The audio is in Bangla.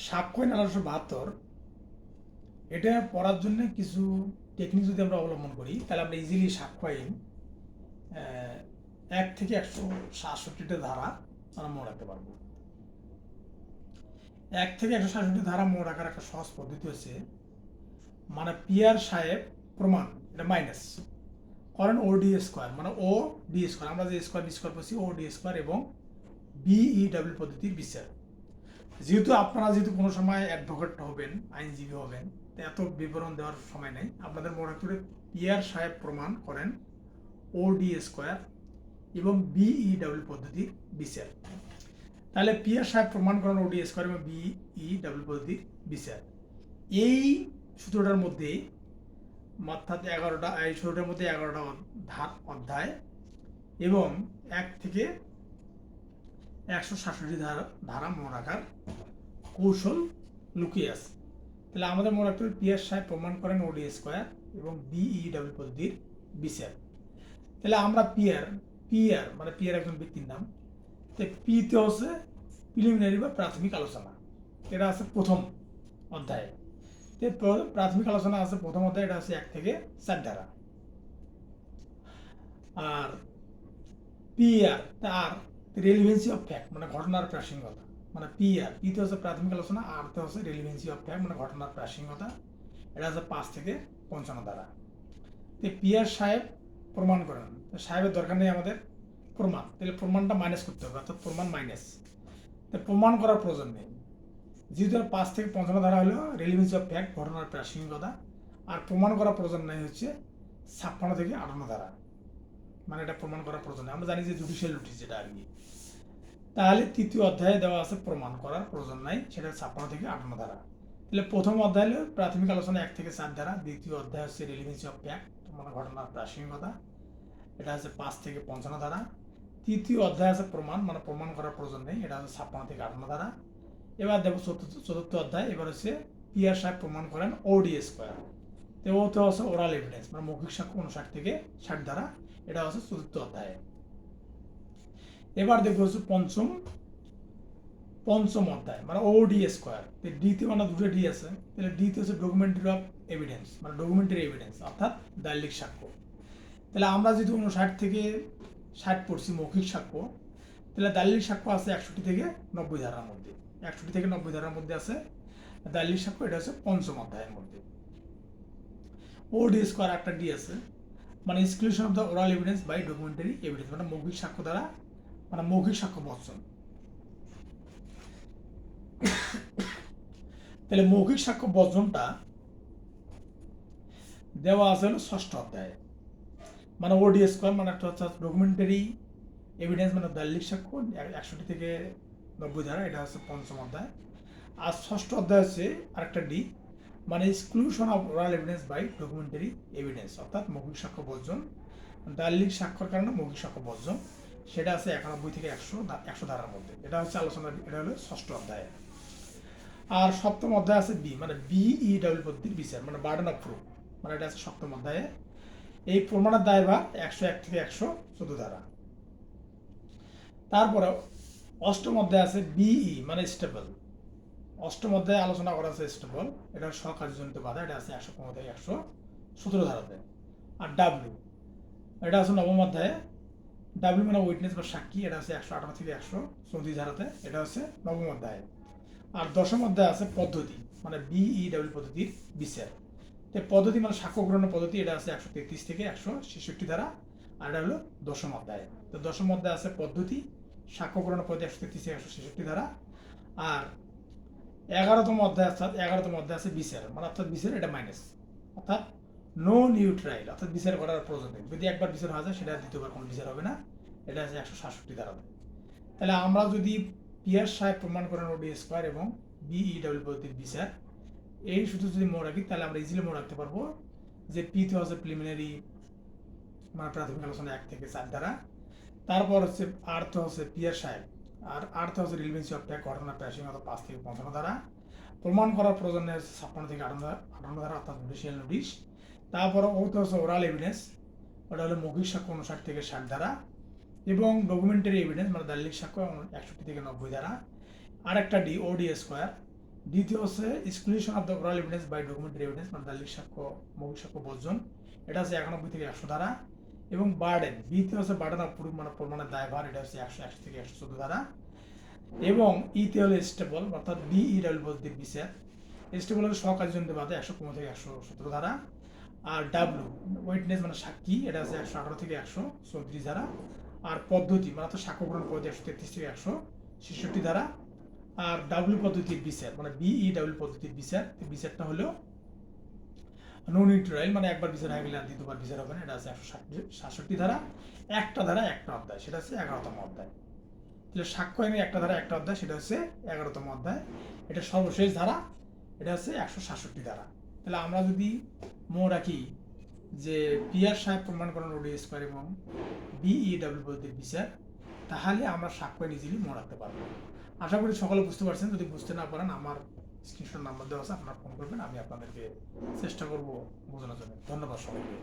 সাক্ষ্য আইন 1872 এটা পড়ার জন্য কিছু টেকনিক যদি আমরা অবলম্বন করি তাহলে আমরা ইজিলি সাক্ষ্য আইন 1 থেকে 167টা ধারা আমরা মনে রাখতে পারবো। 1 থেকে 167 ধারা মনে রাখার একটা সহজ পদ্ধতি হচ্ছে, মানে পিয়ার সাহেব প্রমাণ, এটা মাইনাস করেন ও ডি স্কোয়ার, মানে ও ডি স্কোয়ার, আমরা যে স্কোয়ার ডি স্কোয়ার করছি ও ডি স্কোয়ার এবং বিই ডাব্লিউ পদ্ধতির বিচার। যেহেতু আপনারা কোনো সময় অ্যাডভোকেট হবেন, আইনজীবী হবেন, তো এত বিবরণ দেওয়ার সময় নেই। আপনাদের মনে রাখতে হবে পিয়ার সাহেব প্রমাণ করেন ও ডি স্কোয়ার এবং বিই ডাব্লিউ পদ্ধতির বিচার। তাহলে পিয়ার সাহেব প্রমাণ করেন ও ডি স্কোয়ার এবং বিই ডাব্লিউ পদ্ধতির বিচার, এই সূত্রটার মধ্যে অর্থাৎ 11টা, এই সূত্রটার মধ্যে 11টা অধ্যায় এবং 1 থেকে 167 ধারা মনে রাখার কৌশল লুকিয়ে আছে। তাহলে আমাদের মনে রাখতে হবে পিয়ার সাহেব প্রমাণ করেন ওডি স্কোয়ার এবং বিই ডাব্লিউ পদ্ধতির বিচার। তাহলে আমরা পিয়ার মানে পিয়ার একজন ব্যক্তির নাম, তো পিতে হচ্ছে প্রিলিমিনারি বা প্রাথমিক আলোচনা, এটা আছে প্রথম অধ্যায়ে। প্রাথমিক আলোচনা আছে প্রথম অধ্যায়, এটা আছে 1 থেকে 4 ধারা। আর পিআর তার রেলিভেন্সি অফ ফ্যাক্ট মানে ঘটনার প্রাসঙ্গিকতা, মানে পিতে হচ্ছে প্রাথমিক আলোচনা, আরতে হচ্ছে রেলিভেন্সি অফ ফ্যাক্ট মানে ঘটনার প্রাসঙ্গিকতা, এটা হচ্ছে 5 থেকে 55 ধারা। তো পিয়ার সাহেব প্রমাণ করেন, সাহেবের দরকার নেই আমাদের প্রমাণ, তাহলে প্রমাণটা মাইনাস করতে হবে, অর্থাৎ প্রমাণ মাইনাস, তো প্রমাণ করার প্রয়োজন নেই। যেহেতু 5 থেকে 55 ধারা হলো রেলিভেন্সি অফ ফ্যাক্ট ঘটনার প্রাসঙ্গিকতা, আর প্রমাণ করার প্রয়োজন নেই হচ্ছে 56 থেকে 58 ধারা, মানে এটা প্রমাণ করার প্রয়োজন নেই। আমরা জানি যে জুডিশিয়াল নোটিশ যেটা আর কি। তাহলে তৃতীয় অধ্যায়ে দেওয়া আছে প্রমাণ করার প্রয়োজন নাই, সেটা 56 থেকে 58 ধারা। তাহলে প্রথম অধ্যায় হলো প্রাথমিক আলোচনা 1 থেকে 4 ধারা, দ্বিতীয় অধ্যায় হচ্ছে রেলিভেন্সি অফ ফ্যাক্ট মানে ঘটনার প্রাসঙ্গিকতা, এটা হচ্ছে 5 থেকে 55 ধারা। তৃতীয় অধ্যায় আছে প্রমাণ মানে প্রমাণ করার প্রয়োজন নেই, এটা হচ্ছে 56 থেকে 58 ধারা। এবার দেখো চতুর্থ অধ্যায়, এবার হচ্ছে পিয়ার সাহেব প্রমাণ করেন ওডি স্কোয়ার, তো ও তো হচ্ছে ওরাল এভিডেন্স মানে মৌখিক সাক্ষ্য 59 থেকে 60 ধারা, এটা হচ্ছে চতুর্থ অধ্যায়। এবার দেখবো হচ্ছে পঞ্চম অধ্যায় মানে ওডি স্কোয়ার, ডিতে মানে দুটো ডি আছে, তাহলে ডিতে হচ্ছে ডকুমেন্টারি অফ এভিডেন্স মানে ডকুমেন্টারি এভিডেন্স অর্থাৎ দালিলিক সাক্ষ্য। তাহলে আমরা যদি 59 থেকে 60 পড়ছি মৌখিক সাক্ষ্য, তাহলে দালিলিক সাক্ষ্য আছে 61 থেকে 90 ধারার মধ্যে, 61 থেকে 90 ধারার মধ্যে আছে দালিলিক সাক্ষ্য, এটা হচ্ছে পঞ্চম অধ্যায়ের মধ্যে। ওডি স্কোয়ার একটা ডি আছে, মানে exclusion of the oral evidence by documentary evidence মানে মৌখিক সাক্ষ্য দ্বারা, মানে মৌখিক সাক্ষ্য বর্জন। তাহলে মৌখিক সাক্ষ্য বর্জনটা দেওয়া আছে হলো 6ষ্ঠ অধ্যায়ে, মানে ওডি স্কোয়ার মানে একটা হচ্ছে ডকুমেন্টারি এভিডেন্স মানে দালিলিক সাক্ষ্য 61 থেকে 90 ধারা, এটা হচ্ছে পঞ্চম অধ্যায়। আর 6ষ্ঠ অধ্যায় হচ্ছে আরেকটা ডি, মানে exclusion of oral evidence by documentary evidence অর্থাৎ মৌখিক সাক্ষ্য বর্জন, দালিলিক সাক্ষ্যর কারণে মৌখিক সাক্ষ্য বর্জন, সেটা আছে 91 থেকে 100 ধারার মধ্যে, এটা হচ্ছে আলোচনা, এটা হলো 6ষ্ঠ অধ্যায়। আর সপ্তম অধ্যায় আছে বি মানে বিই ডাব্লিউ পদ্ধতির বিচার মানে বার্ডেন অফ প্রুফ, মানে এটা আছে সপ্তম অধ্যায়ে। এই প্রমাণের দায়ভার 101 থেকে 114 ধারা। তারপরে অষ্টম অধ্যায় আছে বিই মানে স্টেবল, অষ্টম অধ্যায়ে আলোচনা করা আছে স্টেবল, এটা স্বকার্যজনিত বাধা, এটা আছে 115 থেকে 117 ধারাতে। আর ডাব্লিউ এটা আছে নবম অধ্যায়ে, ডাব্লিউ মানে উইটনেস বা সাক্ষী, এটা আছে 118 থেকে 134 ধারাতে, এটা হচ্ছে নবম অধ্যায়ে। আর দশম অধ্যায় আছে পদ্ধতি মানে বিই ডাব্লিউ পদ্ধতির বিচার, তো পদ্ধতি মানে সাক্ষ্য গ্রহণের পদ্ধতি, এটা আছে 133 থেকে 166 ধারা, আর এটা হলো দশম অধ্যায়। তো দশম অধ্যায় আছে পদ্ধতি সাক্ষ্য গ্রহণের পদ্ধতি 133 থেকে 166 ধারা। আর 11তম অধ্যায় আছে বিচার মানে অর্থাৎ বিচার, এটা মাইনাস, অর্থাৎ নো নিউ ট্রায়াল অর্থাৎ বিচার করার প্রয়োজন নেই, যদি একবার বিচার হয়ে যায় সেটা দ্বিতীয়বার কোনো বিচার হবে না, এটা আছে 167 ধারাতে। তাহলে আমরা যদি পিয়ার সাহেব প্রমাণ করেন ওডি স্কোয়ার এবং বিই ডাব্লিউ পদ্ধতির বিচার, এই শুধু যদি মনে রাখি তাহলে আমরা ইজিলি মনে রাখতে পারবো যে পিতে হচ্ছে প্রিলিমিনারি মানে প্রাথমিক আলোচনা 1 থেকে 4 ধারা, তারপর হচ্ছে আর্থ হচ্ছে পিয়ার সাহেব, আর আর্থ হচ্ছে রিলিভেন্সি অফ ফ্যাক্ট ঘটনা প্রাসঙ্গিকতা 5 থেকে 55 ধারা, প্রমাণ করার প্রয়োজন হচ্ছে 56 থেকে 58 ধারা অর্থাৎ জুডিশিয়াল নোটিশ। তারপর ওতে হচ্ছে ওরাল এভিডেন্স, ওটা হলো মৌখিক সাক্ষ্য 59 থেকে 60 ধারা, এবং ডকুমেন্টারি এভিডেন্স মানে দালিলিক সাক্ষ্য 61 থেকে 90 ধারা। আরেকটা ডি ওডি স্কোয়ার দ্বিতীয় হচ্ছে exclusion of the oral evidence by documentary evidence, মানে দালিলিক সাক্ষ্য মৌখিক সাক্ষ্য বর্জন, এটা হচ্ছে 91 থেকে 100 ধারা। এবং বার্ডেন, বিতে হচ্ছে বার্ডেন অফ প্রুফ, মানে প্রমাণের দায়ভার, এটা হচ্ছে 180 থেকে 114 ধারা। এবং ইতে হলো স্টেবল, অর্থাৎ বিইডব্লিউ পদ্ধতির বিচার, স্টেবল হলো সহকার্যজনিত বাদে 115 থেকে 117 ধারা। আর ডাব্লু ওয়েটনেস, মানে সাক্ষী, এটা আছে 118 থেকে 134 ধারা। আর পদ্ধতি মানে অর্থাৎ সাক্ষ্য গ্রহণ পদ্ধতি 133 থেকে 166 ধারা। আর ডাব্লু পদ্ধতির বিচার, মানে বিইডব্লিউ পদ্ধতির বিচার, বিচারটা হলো নন ইন্টারাইল, মানে একবার বিচার হয়ে গেলে আর দ্বিতীয়বার বিচার হবে না, এটা আছে 167 ধারা। একটা ধারা একটা অধ্যায়, সেটা হচ্ছে 11তম অধ্যায়। তাহলে সাক্ষ্য আইনের একটা ধারা একটা অধ্যায়, সেটা হচ্ছে 11তম অধ্যায়। এটা সর্বশেষ ধারা, এটা হচ্ছে 167 ধারা। তাহলে আমরা যদি মনে রাখি যে পিয়ার সাহেব প্রমাণ করেন রোডি স্কোয়ার এবং বিইডব্লিউ পদ্ধতির বিচার, তাহলে আমরা সাক্ষ্য আইন ইজিলি মনে রাখতে পারবো। আশা করি সকলে বুঝতে পারছেন। যদি বুঝতে না পারেন, আমার স্ক্রিনশট নাম্বার দেওয়া আছে, আপনারা ফোন করবেন, আমি আপনাদেরকে চেষ্টা করবো বোঝানোর জন্য। ধন্যবাদ সবাইকে।